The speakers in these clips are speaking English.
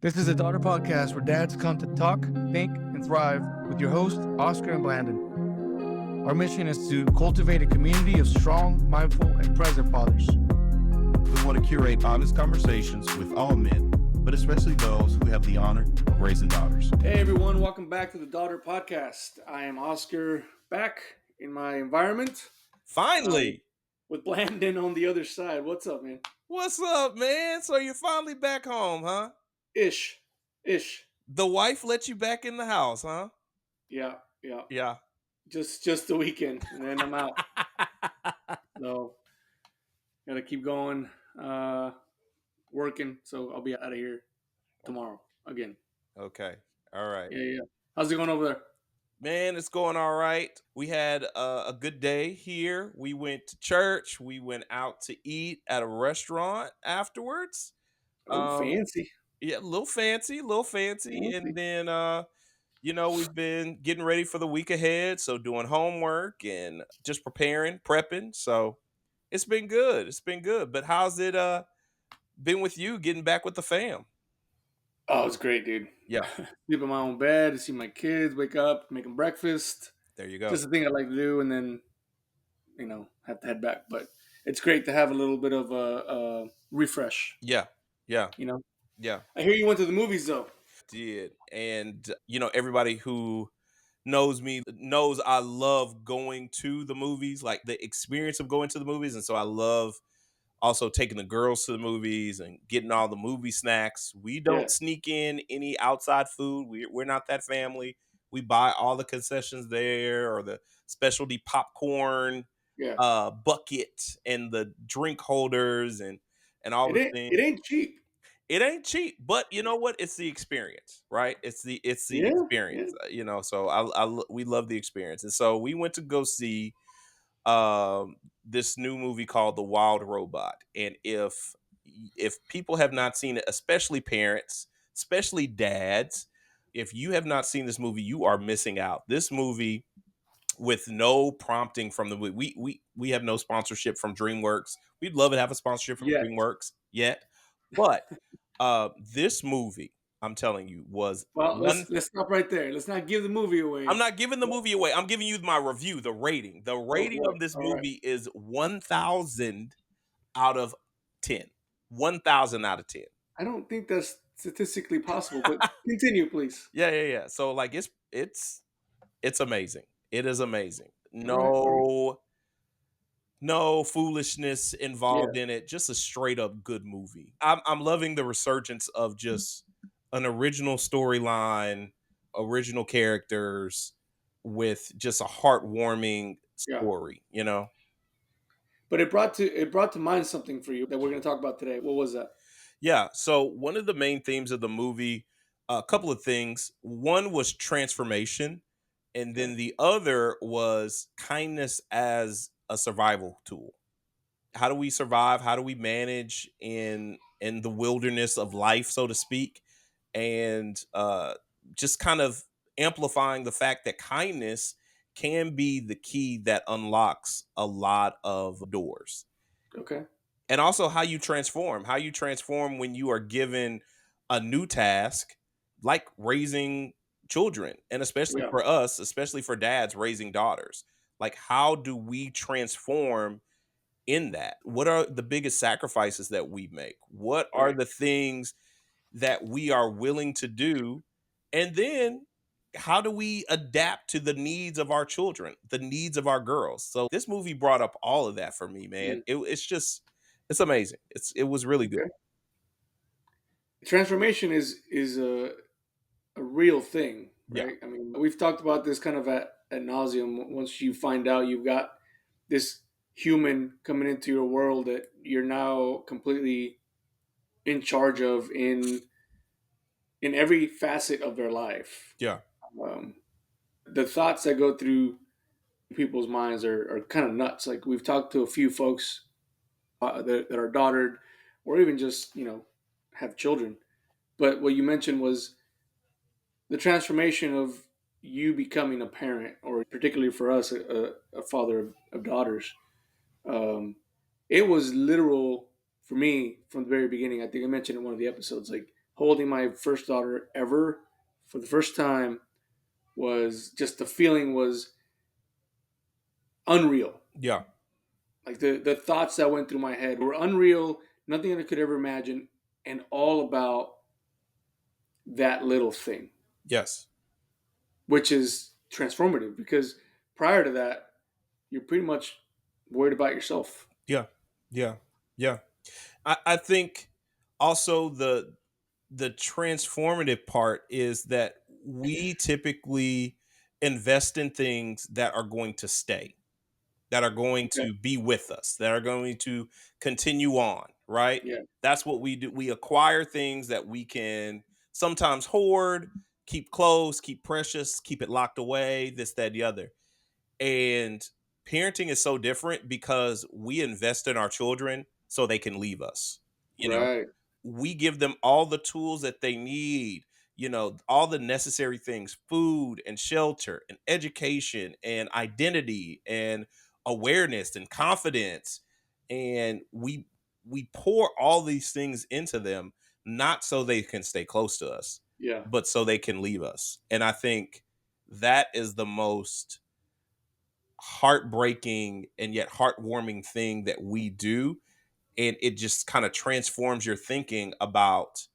This is a daughter podcast where dads come to talk, think, and thrive with your hosts, Oscar and Blandon. Our mission is to cultivate a community of strong, mindful, and present fathers. We want to curate honest conversations with all men, but especially those who have the honor of raising daughters. Hey everyone, welcome back to the Daughter Podcast. I am Oscar, back in my environment. Finally. With Blandon on the other side. What's up, man? What's up, man? So you're finally back home, huh? Ish. The wife let you back in the house, huh? Yeah. Yeah. Just the weekend, and then I'm out. So, gotta keep going, working. So I'll be out of here tomorrow again. Okay. All right. Yeah. How's it going over there? Man, it's going all right. We had a good day here. We went to church. We went out to eat at a restaurant afterwards. Fancy. Yeah, a little fancy. And then we've been getting ready for the week ahead. So doing homework and just prepping. So it's been good. But how's it been with you getting back with the fam? Oh, it's great, dude. Yeah. Sleep in my own bed, see my kids, wake up, make them breakfast. There you go. Just a thing I like to do, and then, have to head back. But it's great to have a little bit of a refresh. Yeah. Yeah. I hear you went to the movies, though. Did. And, everybody who knows me knows I love going to the movies, like the experience of going to the movies. And so I love also taking the girls to the movies and getting all the movie snacks. We don't sneak in any outside food. We're not that family. We buy all the concessions there, or the specialty popcorn bucket and the drink holders and all the things. It ain't cheap. It ain't cheap, but you know what? It's the experience, right? It's the experience, So we love the experience, and so we went to go see this new movie called The Wild Robot. And if people have not seen it, especially parents, especially dads, if you have not seen this movie, you are missing out. This movie, with no prompting from the movie, we have no sponsorship from DreamWorks. We'd love to have a sponsorship from DreamWorks yet, but this movie, I'm telling you, was let's stop right there. Let's not give the movie away. I'm not giving the movie away. I'm giving you my review, the rating. The rating of this movie is 1,000 out of 10. 1,000 out of 10. I don't think that's statistically possible, but continue, please. Yeah. So like it's amazing. It is amazing. No foolishness involved in it. Just a straight up good movie. I'm loving the resurgence of just an original storyline, original characters, with just a heartwarming story, But it brought to mind something for you that we're going to talk about today. What was that? Yeah. So one of the main themes of the movie, a couple of things. One was transformation, and then the other was kindness as a survival tool. How do we survive? How do we manage in the wilderness of life, so to speak? And just kind of amplifying the fact that kindness can be the key that unlocks a lot of doors. Okay. And also how you transform when you are given a new task, like raising children, and especially for us, especially for dads raising daughters. Like, how do we transform in that? What are the biggest sacrifices that we make? What are the things that we are willing to do? And then how do we adapt to the needs of our children, the needs of our girls? So this movie brought up all of that for me, man. It's amazing. It was really good. Okay. Transformation is a real thing, right? Yeah. I mean, we've talked about this kind of at nauseum. Once you find out you've got this human coming into your world that you're now completely in charge of in every facet of their life. Yeah. The thoughts that go through people's minds are kind of nuts. Like, we've talked to a few folks that are daughtered, or even just have children. But what you mentioned was the transformation of you becoming a parent, or particularly for us, a father of daughters. It was literal for me from the very beginning. I think I mentioned in one of the episodes, like holding my first daughter ever for the first time was just the feeling was unreal. Yeah. Like the thoughts that went through my head were unreal, nothing I could ever imagine, and all about that little thing, Yes. which is transformative because prior to that, you're pretty much worried about yourself. Yeah. Yeah. Yeah. I think also the transformative part is that we typically invest in things that are going to stay, that are going Okay. to be with us, that are going to continue on, right? Yeah. That's what we do. We acquire things that we can sometimes hoard, keep close, keep precious, keep it locked away, this, that, the other. And parenting is so different because we invest in our children so they can leave us. You know, Right. we give them all the tools that they need, all the necessary things, food and shelter and education and identity and awareness and confidence. And we pour all these things into them, not so they can stay close to us, Yeah. but so they can leave us. And I think that is the most heartbreaking and yet heartwarming thing that we do, and it just kind of transforms your thinking about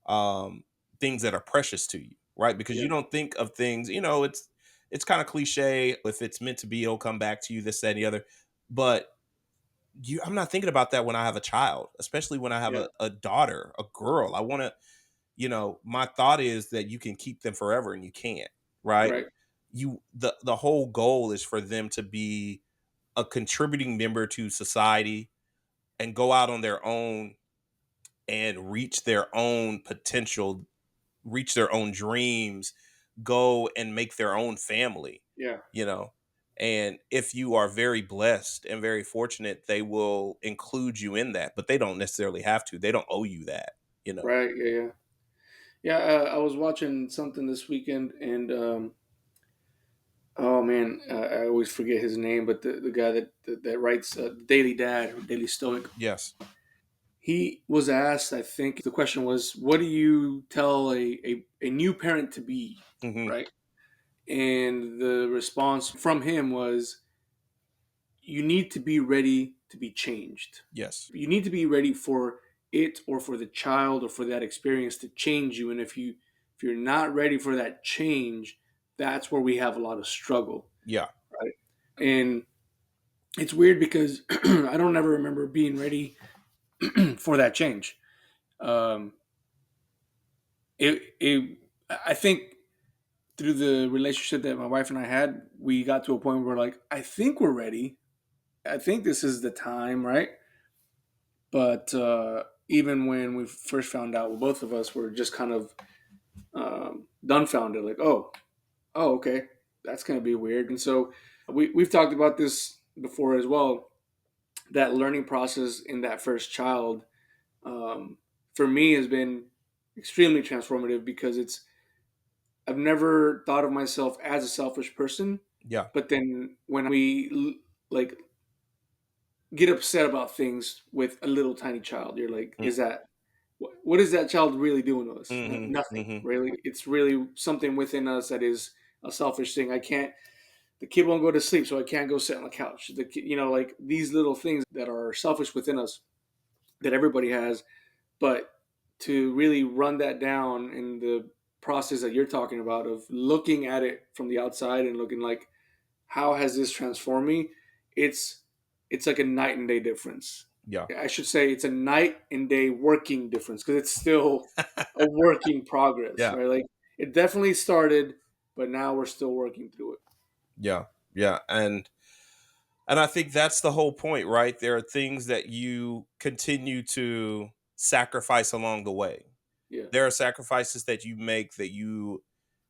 um things that are precious to you, right? Because Yeah. you don't think of things, it's kind of cliche. If it's meant to be, it'll come back to you, this, that, and the other. But I'm not thinking about that when I have a child, especially when I have Yeah. a daughter, a girl. I want to, my thought is that you can keep them forever and you can't, right? Right. The whole goal is for them to be a contributing member to society and go out on their own and reach their own potential, reach their own dreams, go and make their own family, Yeah. you know. And if you are very blessed and very fortunate, they will include you in that, but they don't necessarily have to. They don't owe you that, you know. Right. Yeah. Yeah. Yeah. I was watching something this weekend, and oh man, I always forget his name, but the guy that writes Daily Dad or Daily Stoic, Yes. he was asked, I think the question was, what do you tell a new parent to be? Hmm. Right. And the response from him was, you need to be ready to be changed. Yes. You need to be ready for it or for the child or for that experience to change you. And if you're not ready for that change, that's where we have a lot of struggle. Yeah. Right. And it's weird because I don't ever remember being ready for that change. Um, I think through the relationship that my wife and I had, we got to a point where we're like, I think we're ready. I think this is the time, right? But even when we first found out, well, both of us were just kind of dumbfounded, like, oh, okay, that's going to be weird. And so we've talked about this before as well. That learning process in that first child, um, for me, has been extremely transformative because I've never thought of myself as a selfish person, Yeah. but then when we like get upset about things with a little tiny child, you're like, Mm. is that what is that child really doing to us? Hmm. Nothing, Hmm. really. It's really something within us that is a selfish thing. I can't. The kid won't go to sleep, so I can't go sit on the couch. The kid, like these little things that are selfish within us that everybody has, but to really run that down in the process that you're talking about of looking at it from the outside and looking like, how has this transformed me? It's it's like a night and day difference. Yeah. I should say it's a night and day working difference because it's still a working progress, Yeah. right? Like it definitely started, but now we're still working through it. Yeah. Yeah. And I think that's the whole point, right? There are things that you continue to sacrifice along the way. Yeah, There are sacrifices that you make that you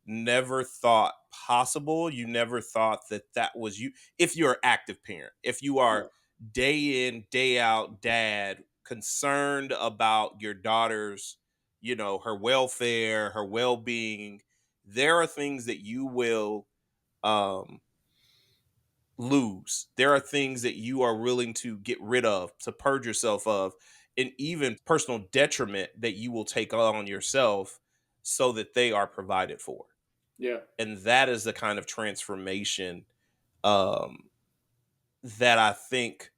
never thought possible. You never thought that that was you. If you're an active parent, if you yeah, are day in, day out dad, concerned about your daughter's, her welfare, her well being, there are things that you will um, lose. There are things that you are willing to get rid of, to purge yourself of, and even personal detriment that you will take on yourself so that they are provided for. Yeah. And that is the kind of transformation um, that I think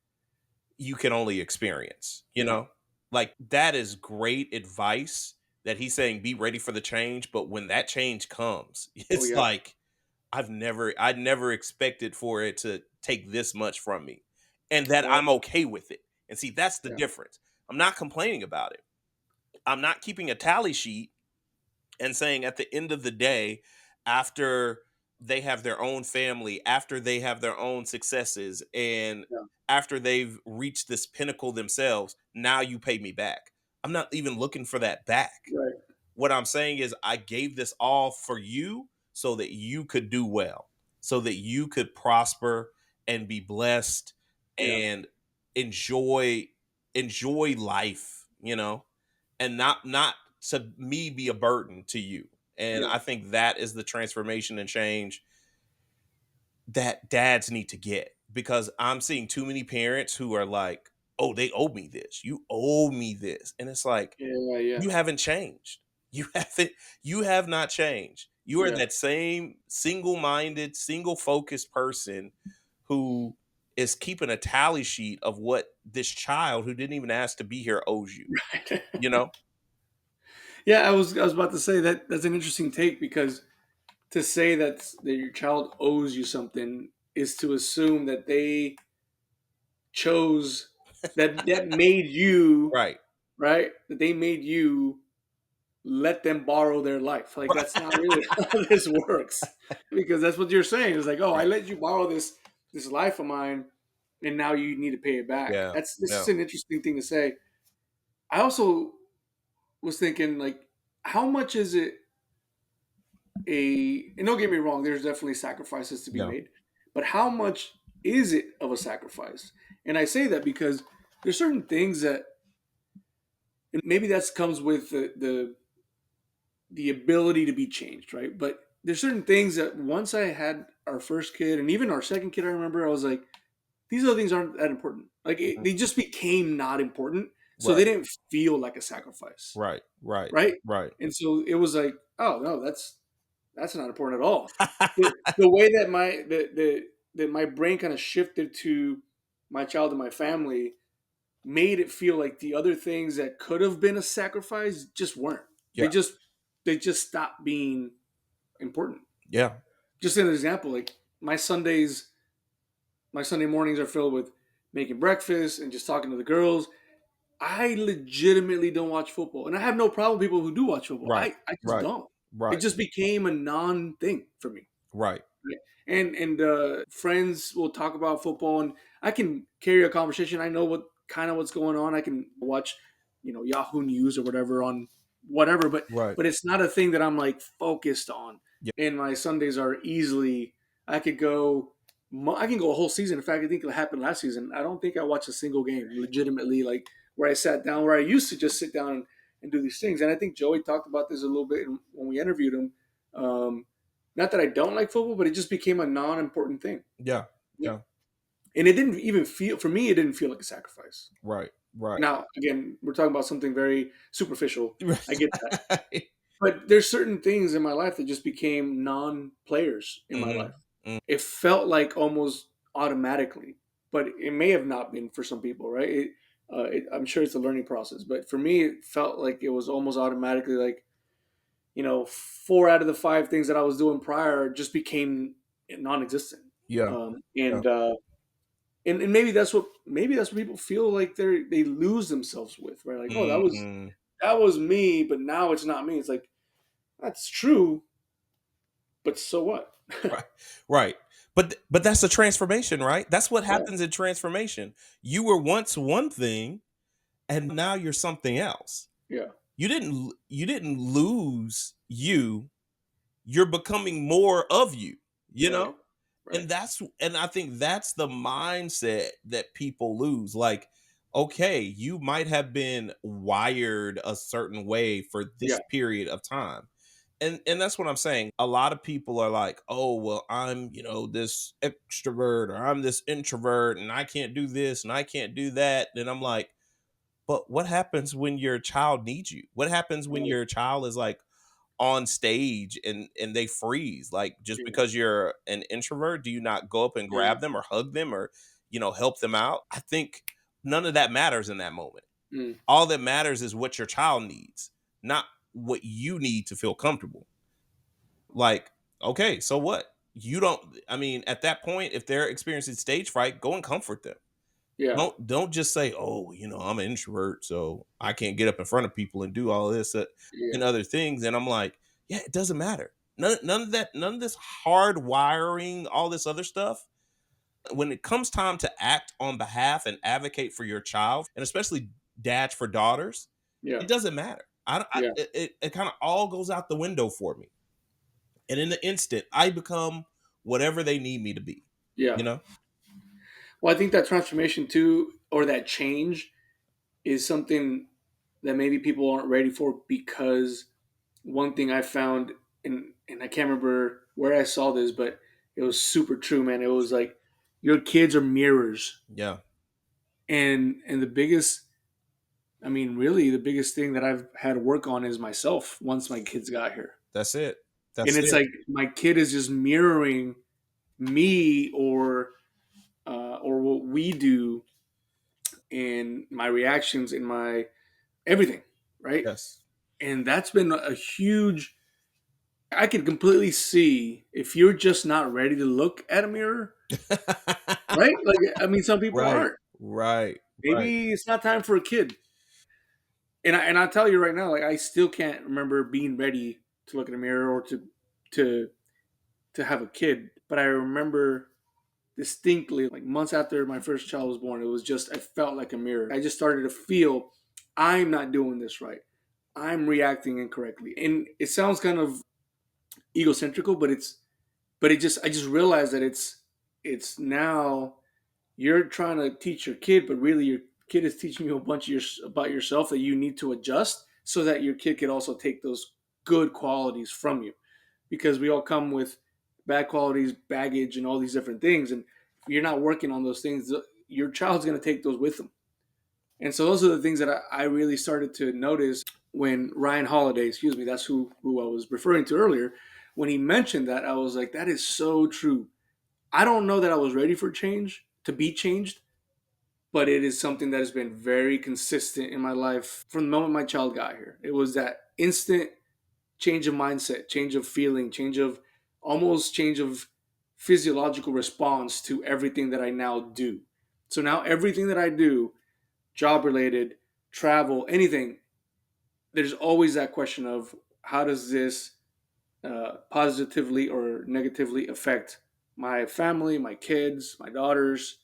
you can only experience, Yeah. Like that is great advice that he's saying be ready for the change, but when that change comes, Oh it's yeah. like I never expected for it to take this much from me and that Right. I'm okay with it. And see, that's the Yeah. difference. I'm not complaining about it. I'm not keeping a tally sheet and saying at the end of the day, after they have their own family, after they have their own successes, and Yeah. after they've reached this pinnacle themselves, now you pay me back. I'm not even looking for that back. Right. What I'm saying is, I gave this all for you so that you could do well, so that you could prosper and be blessed Yeah. and enjoy enjoy life, and not to me be a burden to you. And Yeah. I think that is the transformation and change that dads need to get, because I'm seeing too many parents who are like, "Oh, they owe me this. You owe me this." And it's like, Yeah. Yeah. you haven't changed. You haven't you have not changed. You are Yeah. that same single-minded, single-focused person who is keeping a tally sheet of what this child who didn't even ask to be here owes you, you know? Yeah. I was about to say that that's an interesting take, because to say that your child owes you something is to assume that they chose, that made you, Right. right, that they made you let them borrow their life. Like that's not really how this works, because that's what you're saying. It's like, oh, I Right. let you borrow this life of mine, and now you need to pay it back. Yeah. This is Yeah. an interesting thing to say. I also was thinking, like, how much is it and don't get me wrong, there's definitely sacrifices to be Yeah. made, but how much is it of a sacrifice? And I say that because there's certain things that, and maybe that comes with the ability to be changed, right? But there's certain things that once I had our first kid and even our second kid, I remember I was like, these other things aren't that important. Like Mhm. they just became not important, so they Right. didn't feel like a sacrifice, Right. Right. right? Right. And so it was like, oh no, that's not important at all. The way that my brain kind of shifted to my child and my family made it feel like the other things that could have been a sacrifice just weren't. Yeah. They just stopped being important. Yeah. Just an example, like my Sunday mornings are filled with making breakfast and just talking to the girls. I legitimately don't watch football, and I have no problem with people who do watch football. Right. I just Right. don't. It Right. just became a non thing for me. Right. Right? And friends will talk about football, and I can carry a conversation. I know what's going on. I can watch, Yahoo News or whatever on whatever, but Right. but it's not a thing that I'm like focused on. Yeah. And my Sundays are easily. I could go. I can go a whole season. In fact, I think it happened last season. I don't think I watched a single game legitimately, like where I sat down, where I used to just sit down and do these things. And I think Joey talked about this a little bit when we interviewed him. Not that I don't like football, but it just became a non-important thing. Yeah. Yeah. Yeah. And it didn't even feel, for me, it didn't feel like a sacrifice. Right. Right. Now, again, we're talking about something very superficial. I get that. Right. But there's certain things in my life that just became non-players in my Mhm. life. Mm. It felt like almost automatically, but it may have not been for some people, right? I'm sure it's a learning process, but for me, it felt like it was almost automatically like, 4 out of the 5 things that I was doing prior just became non-existent. Yeah. Um, Yeah. and, uh, and maybe that's what people feel like they lose themselves with, right? Like, oh, that was Mhm. that was me, but now it's not me. It's like that's true, but so what? Right. Right. But that's a transformation, right? That's what Yeah, happens in transformation. You were once one thing and now you're something else. yeah, You didn't lose you. You're becoming more of you, you right, know? right, And I think that's the mindset that people lose. Like, okay, you might have been wired a certain way for yeah, this period of time. And that's what I'm saying. A lot of people are like, "Oh, well, I'm, this extrovert or I'm this introvert and I can't do this and I can't do that." And I'm like, But what happens when your child needs you? What happens when Right. your child is like on stage and they freeze? Like just Yeah. because you're an introvert, do you not go up and Yeah. grab them or hug them or help them out? I think none of that matters in that moment. Mm. All that matters is what your child needs, not what you need to feel comfortable. Like, okay, so what? You don't I mean, at that point, if they're experiencing stage fright, go and comfort them. Yeah. Don't just say, "Oh, I'm an introvert, so I can't get up in front of people and do all this and Yeah. other things." And I'm like, "Yeah, it doesn't matter. None of that, none of this hard wiring, all this other stuff. When it comes time to act on behalf and advocate for your child, and especially dads for daughters, Yeah. it doesn't matter. Yeah. It kind of all goes out the window for me. And in the instant, I become whatever they need me to be. Yeah. You know? Well, I think that transformation too, or that change, is something that maybe people aren't ready for, because one thing I found, and I can't remember where I saw this, but it was super true, man. It was like your kids are mirrors, Yeah, and the biggest, I mean, really, the biggest thing that I've had to work on is myself once my kids got here, that's it. and That's it's it. like my kid is just mirroring me, or what we do, in my reactions, in my everything, right? Yes. And that's been a huge, I can completely see if you're just not ready to look at a mirror, right? Like, I mean, some people Right, aren't. right, right. Maybe it's not time for a kid. And I tell you right now, like, I still can't remember being ready to look in a mirror, or to to have a kid. But I remember distinctly, like months after my first child was born, it was just, I felt like a mirror. I just started to feel, I'm not doing this right. I'm reacting incorrectly. And it sounds kind of egocentrical, but I just realized that it's now, you're trying to teach your kid, but really your kid is teaching you a bunch of about yourself, that you need to adjust, so that your kid could also take those good qualities from you, because we all come with bad qualities, baggage, and all these different things, and if you're not working on those things, your child's going to take those with them. And so those are the things that I really started to notice when Ryan Holiday, excuse me, that's who I was referring to earlier, when he mentioned that, I was like, that is so true. I don't know that I was ready for change, to be changed, but it is something that has been very consistent in my life from the moment my child got here. It was that instant change of mindset, change of feeling, change of physiological response to everything that I now do. So now everything that I do, job related, travel, anything, there's always that question of, how does this positively or negatively affect my family, my kids, my daughters,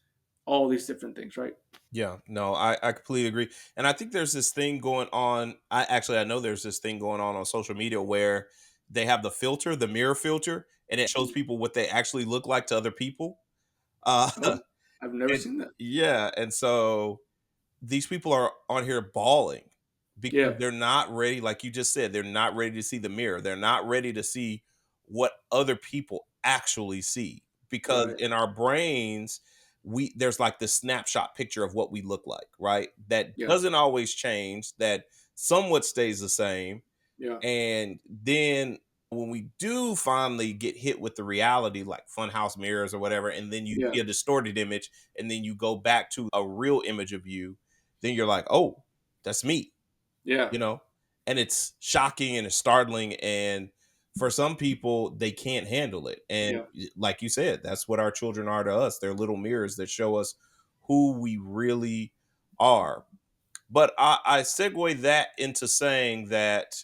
all these different things, right? Yeah, no, I completely agree. And I think there's this thing going on. I know there's this thing going on social media where they have the filter, the mirror filter, and it shows people what they actually look like to other people. Uh Oh, I've never and seen that. yeah, and so these people are on here bawling because Yeah, they're not ready, like you just said, they're not ready to see the mirror. They're not ready to see what other people actually see. Because right. in our brains, there's like this snapshot picture of what we look like, right? That Yeah, doesn't always change, that somewhat stays the same. yeah, And then when we do finally get hit with the reality, like funhouse mirrors or whatever, and then you yeah, see a distorted image, and then you go back to a real image of you, then you're like, oh, that's me, yeah, you know? And it's shocking and it's startling. And for some people, they can't handle it. And yeah, like you said, that's what our children are to us. They're little mirrors that show us who we really are. But I segue that into saying that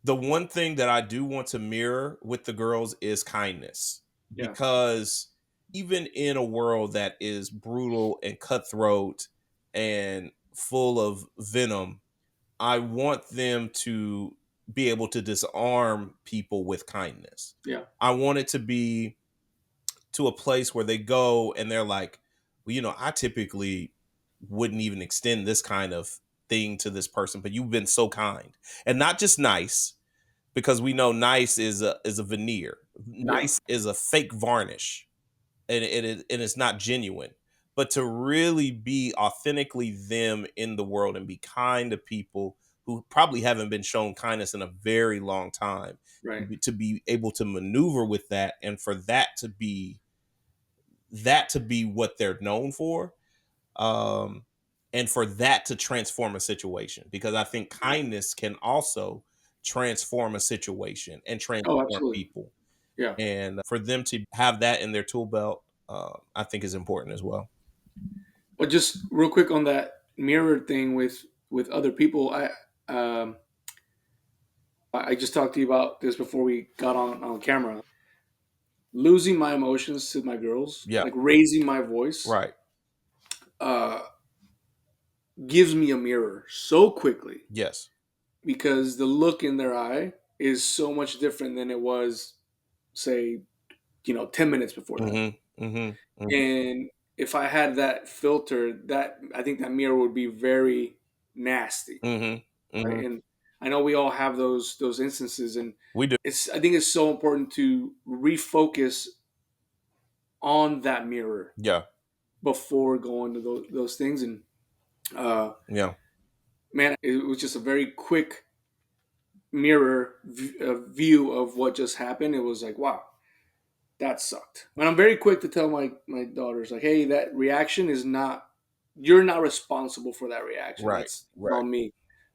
the one thing that I do want to mirror with the girls is kindness, yeah, because even in a world that is brutal and cutthroat and full of venom, I want them to be able to disarm people with kindness. yeah, I want it to be to a place where they go and they're like, well, I typically wouldn't even extend this kind of thing to this person, but you've been so kind. And not just nice, because we know nice is a veneer. yeah, Nice is a fake varnish, and it's not genuine. but to really be authentically them in the world and be kind to people who probably haven't been shown kindness in a very long time, Right. to be able to maneuver with that, and for that to be what they're known for, um and for that to transform a situation, because I think kindness can also transform a situation and Oh, transform absolutely. people, Yeah. and for them to have that in their tool belt, I think is important as well. But just real quick on that mirror thing with other people, um, I just talked to you about this before we got on camera. Losing my emotions to my girls, Yeah. like raising my voice, Right. uh, gives me a mirror so quickly Yes. because the look in their eye is so much different than it was, say, 10 minutes before that. Mm-hmm. Mm-hmm. Mm-hmm. And if I had that filter, that I think that mirror would be very nasty, Mm-hmm. right? Mm-hmm. And I know we all have those instances, and We do. I think it's so important to refocus on that mirror Yeah. before going to those things. And uh, Yeah. man, it was just a very quick mirror view of what just happened. It was like, wow, that sucked. And I'm very quick to tell my daughters, like, hey, that reaction is not, you're not responsible for that reaction. Right. That's Right. on me.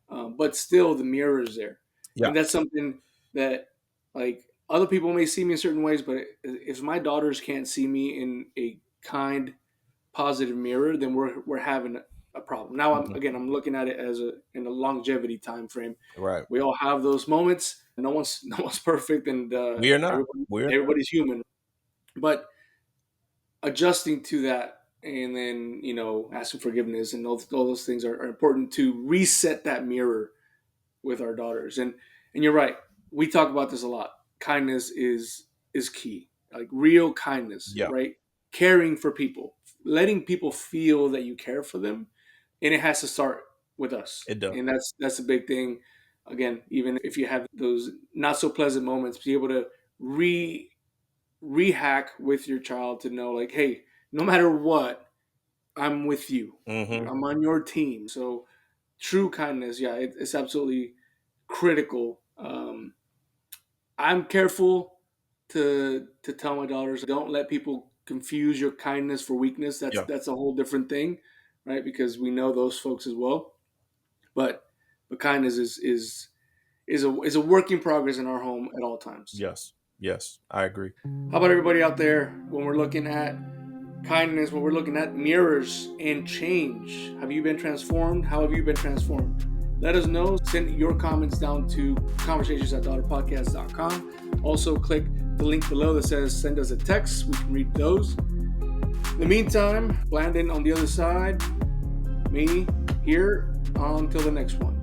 But still, the mirror is there, Yeah. and that's something that, like, other people may see me in certain ways, but if my daughters can't see me in a kind, positive mirror, then we're having a problem. Now, Mhm. I'm looking at it as in a longevity time frame. Right. We all have those moments. No one's perfect, and We are not. We're not. everybody's human. But adjusting to that, and then asking forgiveness, and all those things are important to reset that mirror with our daughters. And you're right, we talk about this a lot. Kindness is key, like real kindness, Yeah. right? Caring for people, letting people feel that you care for them, and it has to start with us. It does. And that's a big thing. Again, even if you have those not so pleasant moments, be able to re rehack with your child to know, like, hey, no matter what, I'm with you. Mm-hmm. I'm on your team. So true kindness, yeah, it's absolutely critical. I'm careful to tell my daughters, don't let people confuse your kindness for weakness. That's Yeah. that's a whole different thing, right? Because we know those folks as well. But kindness is a work in progress in our home at all times. Yes. Yes. I agree. How about everybody out there, when we're looking at kindness, when we're looking at mirrors and change? Have you been transformed? How have you been transformed? Let us know. Send your comments down to conversations@daughterpodcast.com. Also, click the link below that says send us a text. We can read those. In the meantime, Blandon on the other side, me here. Until the next one.